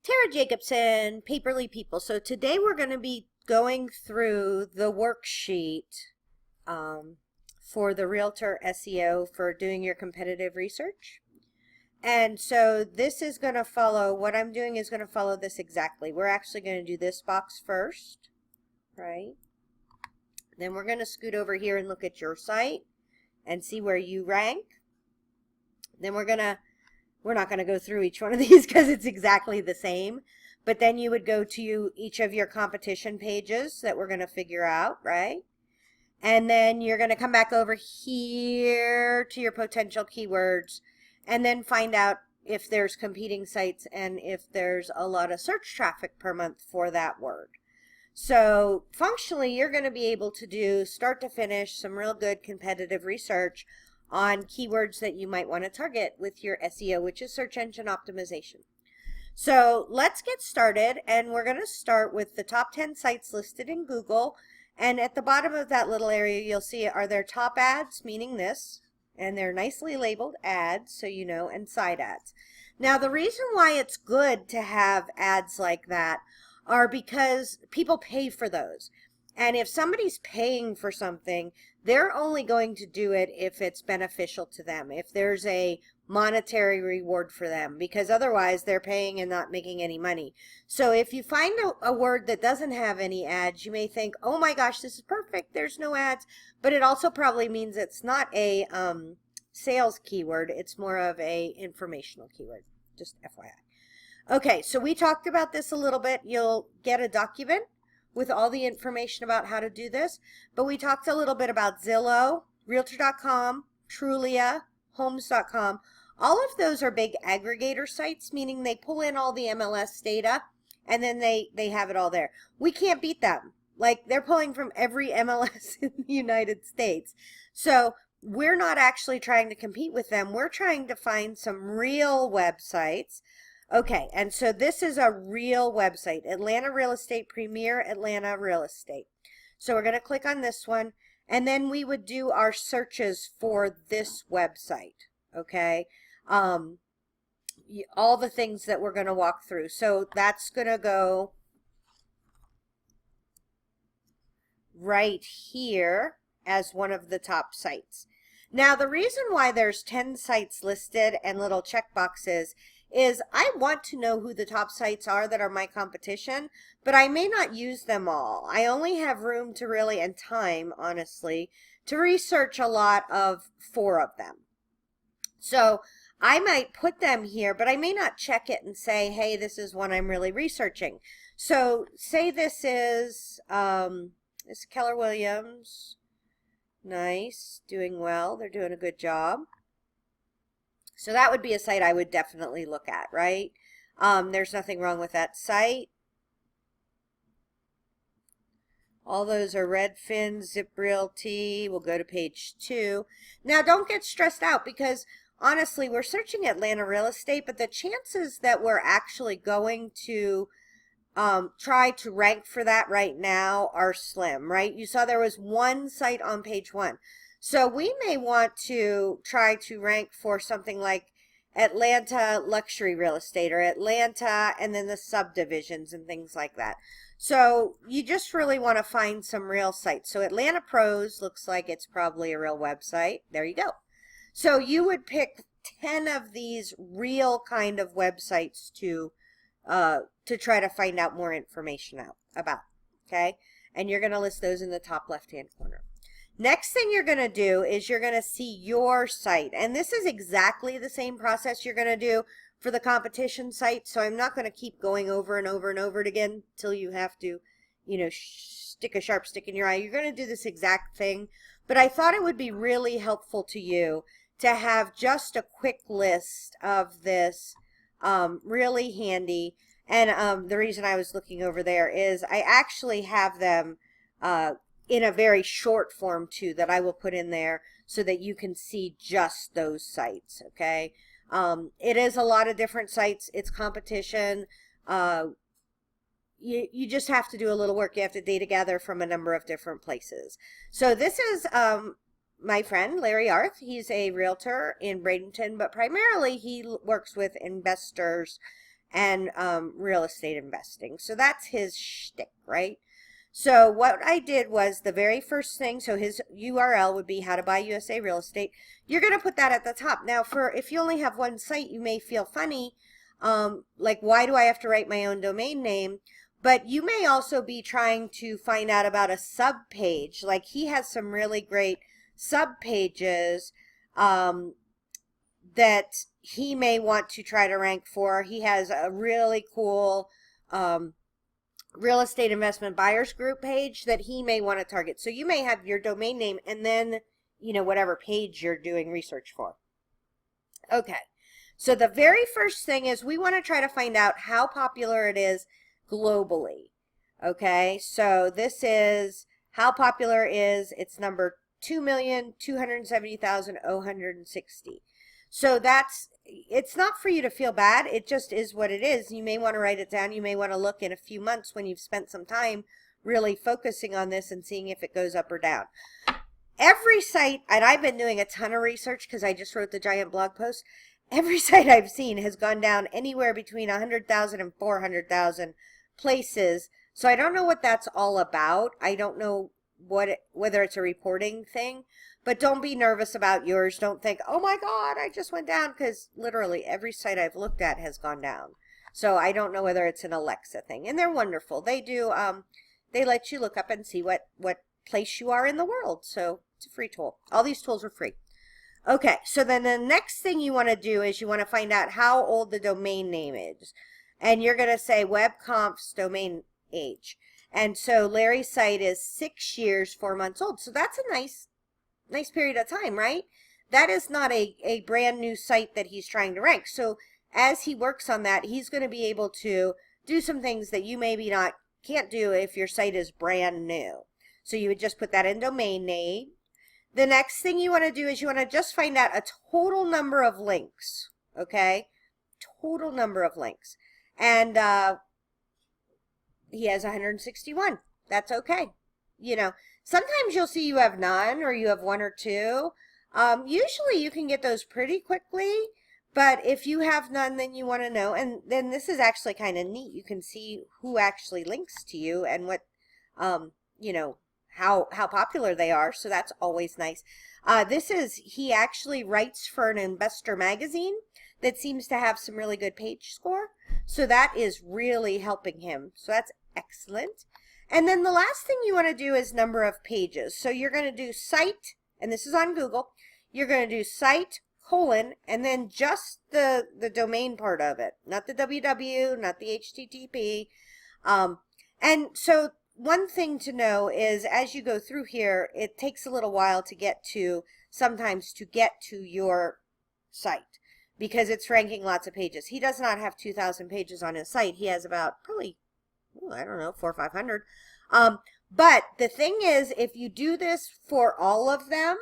Tara Jacobson, Paperly People. So today we're going to be going through the worksheet for the Realtor SEO for doing your competitive research. And so this is going to follow, what I'm doing is going to follow this exactly. We're actually going to do this box first, right? Then we're going to scoot over here and look at your site and see where you rank. Then we're not going to go through each one of these because it's exactly the same. But then you would go to each of your competition pages that we're going to figure out, right? And then you're going to come back over here to your potential keywords and then find out if there's competing sites and if there's a lot of search traffic per month for that word. So functionally, you're going to be able to do start to finish some real good competitive research on keywords that you might want to target with your SEO, which is search engine optimization. So let's get started, and we're going to start with the top 10 sites listed in Google. And at the bottom of that little area, you'll see are there top ads, meaning this, and they're nicely labeled ads, so you know, and side ads. Now, the reason why it's good to have ads like that are because people pay for those. And if somebody's paying for something, they're only going to do it if it's beneficial to them, if there's a monetary reward for them, because otherwise they're paying and not making any money. So if you find a word that doesn't have any ads, you may think, oh my gosh, this is perfect, there's no ads, but it also probably means it's not a sales keyword, it's more of a informational keyword, just FYI. Okay, so we talked about this a little bit. You'll get a document with all the information about how to do this, but we talked a little bit about Zillow, Realtor.com, Trulia, Homes.com. All of those are big aggregator sites, meaning they pull in all the MLS data and then they have it all there. We can't beat them. Like, they're pulling from every MLS in the United States. So we're not actually trying to compete with them. We're trying to find some real websites. Okay, and so this is a real website, Atlanta Real Estate, Premier Atlanta Real Estate. So we're going to click on this one, and then we would do our searches for this website, okay? All the things that we're going to walk through. So that's going to go right here as one of the top sites. Now, the reason why there's 10 sites listed and little check boxes is I want to know who the top sites are that are my competition, but I may not use them all. I only have room to really, and time, honestly, to research a lot of 4 of them. So I might put them here, but I may not check it and say, hey, this is one I'm really researching. So say this is Keller Williams. Nice, doing well. They're doing a good job. So that would be a site I would definitely look at, right? There's nothing wrong with that site. All those are Redfin, Zip Realty. We'll go to page 2. Now, don't get stressed out because, honestly, we're searching Atlanta real estate, but the chances that we're actually going to try to rank for that right now are slim, right? You saw there was one site on page 1. So we may want to try to rank for something like Atlanta luxury real estate or Atlanta and then the subdivisions and things like that. So you just really want to find some real sites. So Atlanta Pros looks like it's probably a real website. There you go. So you would pick 10 of these real kind of websites to try to find out more information about, okay? And you're going to list those in the top left-hand corner. Next thing you're going to do is you're going to see your site. And this is exactly the same process you're going to do for the competition site. So I'm not going to keep going over and over and over it again till you have to, you know, stick a sharp stick in your eye. You're going to do this exact thing. But I thought it would be really helpful to you to have just a quick list of this, really handy. And the reason I was looking over there is I actually have them in a very short form too that I will put in there so that you can see just those sites, okay? It is a lot of different sites. It's competition. You just have to do a little work. You have to data gather from a number of different places. So this is my friend Larry Arth. He's a realtor in Bradenton, but primarily he works with investors and real estate investing. So that's his shtick, right? So what I did was the very first thing, so his URL would be how to buy USA real estate. You're going to put that at the top. Now, for if you only have one site, you may feel funny, like why do I have to write my own domain name? But you may also be trying to find out about a sub page. Like he has some really great sub pages that he may want to try to rank for. He has a really cool real estate investment buyers group page that he may want to target. So you may have your domain name and then, whatever page you're doing research for. Okay. So the very first thing is we want to try to find out how popular it is globally. Okay. So this is how popular is it's number 2,270,060. So it's not for you to feel bad. It just is what it is. You may want to write it down. You may want to look in a few months when you've spent some time really focusing on this and seeing if it goes up or down. Every site, and I've been doing a ton of research because I just wrote the giant blog post, every site I've seen has gone down anywhere between 100,000 and 400,000 places. So I don't know what that's all about. I don't know whether it's a reporting thing. But don't be nervous about yours. Don't think, oh my God, I just went down, because literally every site I've looked at has gone down. So I don't know whether it's an Alexa thing. And they're wonderful. They do, they let you look up and see what place you are in the world. So it's a free tool. All these tools are free. Okay, so then the next thing you want to do is you want to find out how old the domain name is. And you're going to say webconf's domain age. And so Larry's site is 6 years, 4 months old. So that's a nice period of time, right? That is not a brand new site that he's trying to rank. So as he works on that, he's going to be able to do some things that you maybe can't do if your site is brand new. So you would just put that in domain name. The next thing you want to do is you want to just find out a total number of links, okay? Total number of links. And he has 161. That's okay. Sometimes you'll see you have none or you have one or two. Usually you can get those pretty quickly, but if you have none, then you want to know. And then this is actually kind of neat. You can see who actually links to you and what, how popular they are. So that's always nice. He actually writes for an investor magazine that seems to have some really good page score. So that is really helping him. So that's excellent. And then the last thing you want to do is number of pages. So you're going to do site, and this is on Google, you're going to do site, and then just the domain part of it, not the www, not the HTTP. And so one thing to know is as you go through here, it takes a little while sometimes to get to your site because it's ranking lots of pages. He does not have 2,000 pages on his site. He has about probably, I don't know, 400 or 500. But the thing is, if you do this for all of them,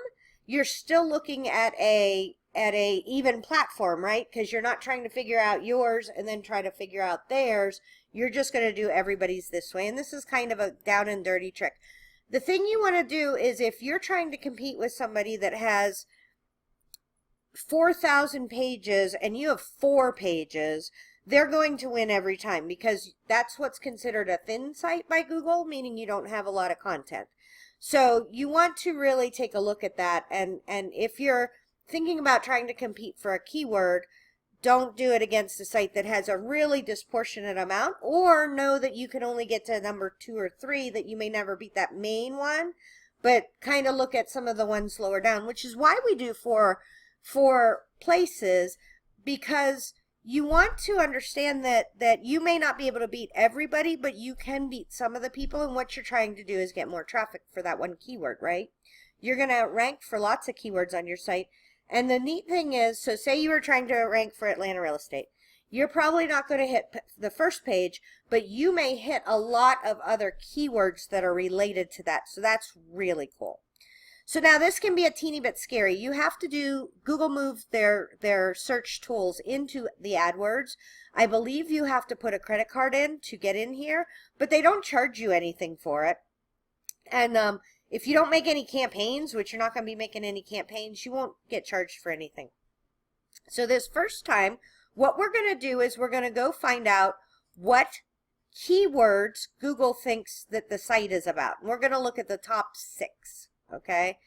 you're still looking at a even platform, right? Because you're not trying to figure out yours and then try to figure out theirs. You're just going to do everybody's this way. And this is kind of a down and dirty trick. The thing you want to do is if you're trying to compete with somebody that has 4,000 pages and you have 4 pages, they're going to win every time because that's what's considered a thin site by Google, meaning you don't have a lot of content. So you want to really take a look at that. And if you're thinking about trying to compete for a keyword, don't do it against a site that has a really disproportionate amount, or know that you can only get to number 2 or 3, that you may never beat that main one, but kind of look at some of the ones lower down, which is why we do for places, because you want to understand that you may not be able to beat everybody, but you can beat some of the people, and what you're trying to do is get more traffic for that one keyword, right? You're going to rank for lots of keywords on your site. And the neat thing is, so say you were trying to rank for Atlanta real estate. You're probably not going to hit the first page, but you may hit a lot of other keywords that are related to that. So that's really cool. So now this can be a teeny bit scary. You have to do, Google moved their search tools into the AdWords. I believe you have to put a credit card in to get in here, but they don't charge you anything for it. And if you don't make any campaigns, which you're not going to be making any campaigns, you won't get charged for anything. So this first time, What we're going to do is we're going to go find out what keywords Google thinks that the site is about. And we're going to look at the top 6, okay?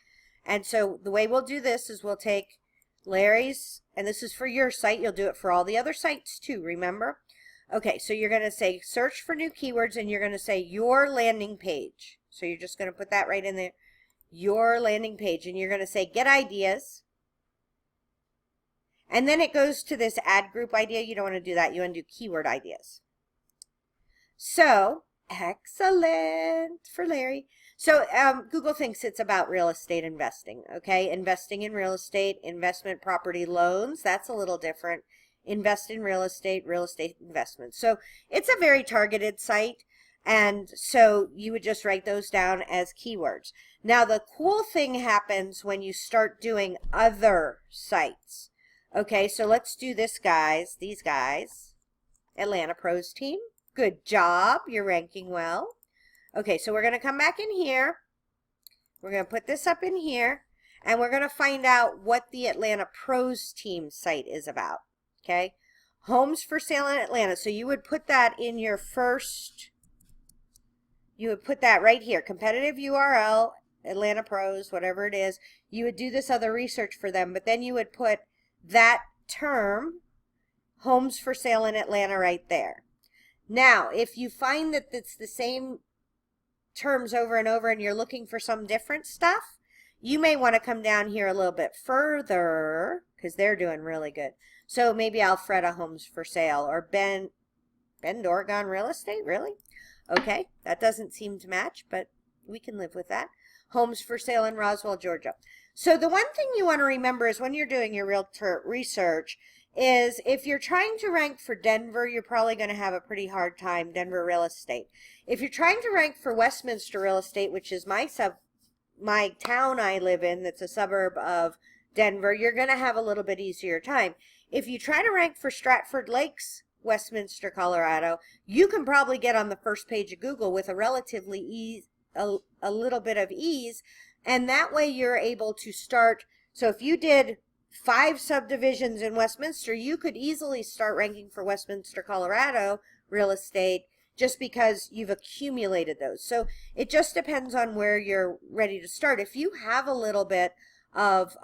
And so the way we'll do this is we'll take Larry's, and this is for your site. You'll do it for all the other sites too, remember? Okay, so you're going to say search for new keywords, and you're going to say your landing page. So you're just going to put that right in there, your landing page, and you're going to say get ideas. And then it goes to this ad group idea. You don't want to do that. You want to do keyword ideas. So, excellent for Larry. So Google thinks it's about real estate investing, okay? Investing in real estate, investment property loans, that's a little different. Invest in real estate investments. So it's a very targeted site, and so you would just write those down as keywords. Now the cool thing happens when you start doing other sites. Okay, so let's do this, guys. These guys. Atlanta Pros team. Good job. You're ranking well. Okay, so we're going to come back in here. We're going to put this up in here. And we're going to find out what the Atlanta Pros team site is about. Okay. Homes for sale in Atlanta. So you would put that in your first. You would put that right here. Competitive URL, Atlanta Pros, whatever it is. You would do this other research for them. But then you would put that term, homes for sale in Atlanta, right there. Now, if you find that it's the same terms over and over and you're looking for some different stuff, you may want to come down here a little bit further because they're doing really good. So maybe Alfreda Homes for Sale or Bend, Oregon Real Estate, really? Okay, that doesn't seem to match, but we can live with that. Homes for Sale in Roswell, Georgia. So the one thing you want to remember is when you're doing your realtor research is if you're trying to rank for Denver, you're probably going to have a pretty hard time, Denver real estate. If you're trying to rank for Westminster real estate, which is my town I live in, that's a suburb of Denver, you're going to have a little bit easier time. If you try to rank for Stratford Lakes, Westminster, Colorado, you can probably get on the first page of Google with a relatively a little bit of ease, and that way you're able to start. So if you did 5 subdivisions in Westminster, you could easily start ranking for Westminster, Colorado real estate just because you've accumulated those. So it just depends on where you're ready to start. If you have a little bit of,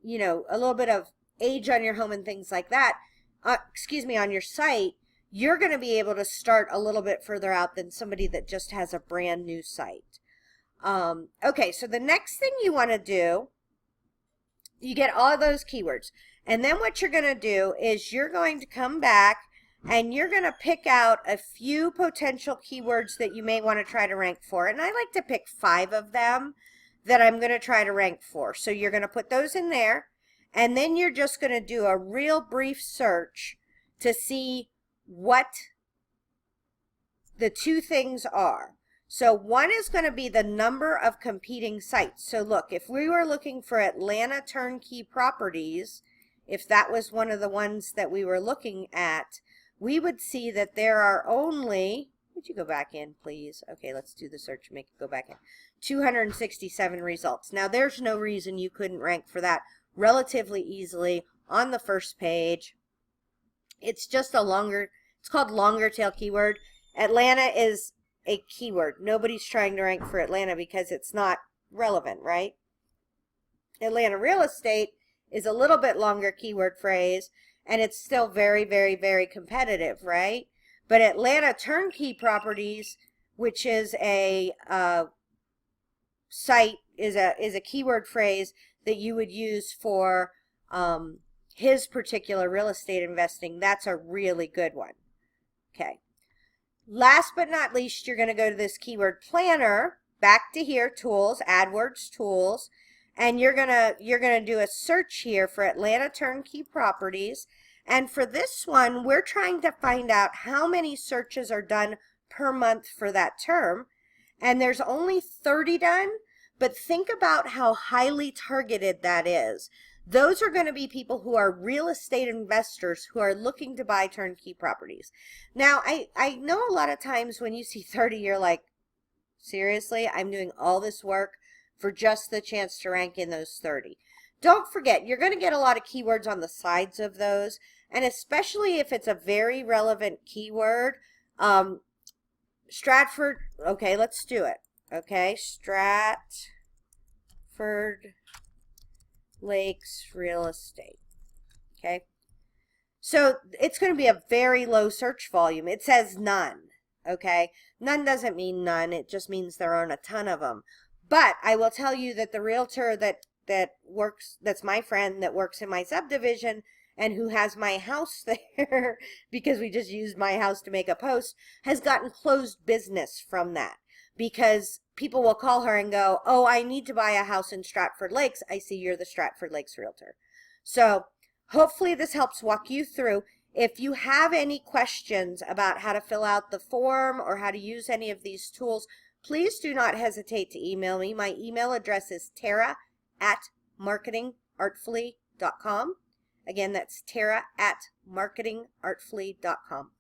you know, a little bit of age on your home and things like that, on your site, you're going to be able to start a little bit further out than somebody that just has a brand new site. Okay, so the next thing you want to do, you get all of those keywords. And then what you're going to do is you're going to come back and you're going to pick out a few potential keywords that you may want to try to rank for. And I like to pick 5 of them that I'm going to try to rank for. So you're going to put those in there. And then you're just going to do a real brief search to see what the 2 things are. So one is going to be the number of competing sites. So look, if we were looking for Atlanta turnkey properties, if that was one of the ones that we were looking at, we would see that there are only, would you go back in, please? Okay, let's do the search, make it go back in. 267 results. Now there's no reason you couldn't rank for that relatively easily on the first page. It's just a longer, it's called longer tail keyword. Atlanta is a keyword. Nobody's trying to rank for Atlanta because it's not relevant, right? Atlanta real estate is a little bit longer keyword phrase, and it's still very, very, very competitive, right? But Atlanta turnkey properties, which is a site, is a keyword phrase that you would use for his particular real estate investing. That's a really good one. Okay. Last but not least, you're going to go to this keyword planner, back to here, tools, AdWords tools, and you're going to do a search here for Atlanta turnkey properties. And for this one, we're trying to find out how many searches are done per month for that term. And there's only 30 done, but think about how highly targeted that is. Those are going to be people who are real estate investors who are looking to buy turnkey properties. Now, I know a lot of times when you see 30, you're like, seriously, I'm doing all this work for just the chance to rank in those 30. Don't forget, you're going to get a lot of keywords on the sides of those, and especially if it's a very relevant keyword. Stratford, okay, let's do it. Okay, Stratford Lakes real estate. Okay, so it's going to be a very low search volume. It says none. Okay, none doesn't mean none. It just means there aren't a ton of them. But I will tell you that the realtor that's my friend that works in my subdivision and who has my house there because we just used my house to make a post, has gotten closed business from that, because people will call her and go, oh, I need to buy a house in Stratford Lakes. I see you're the Stratford Lakes realtor. So hopefully this helps walk you through. If you have any questions about how to fill out the form or how to use any of these tools, please do not hesitate to email me. My email address is tara@marketingartfully.com. Again, that's tara@marketingartfully.com.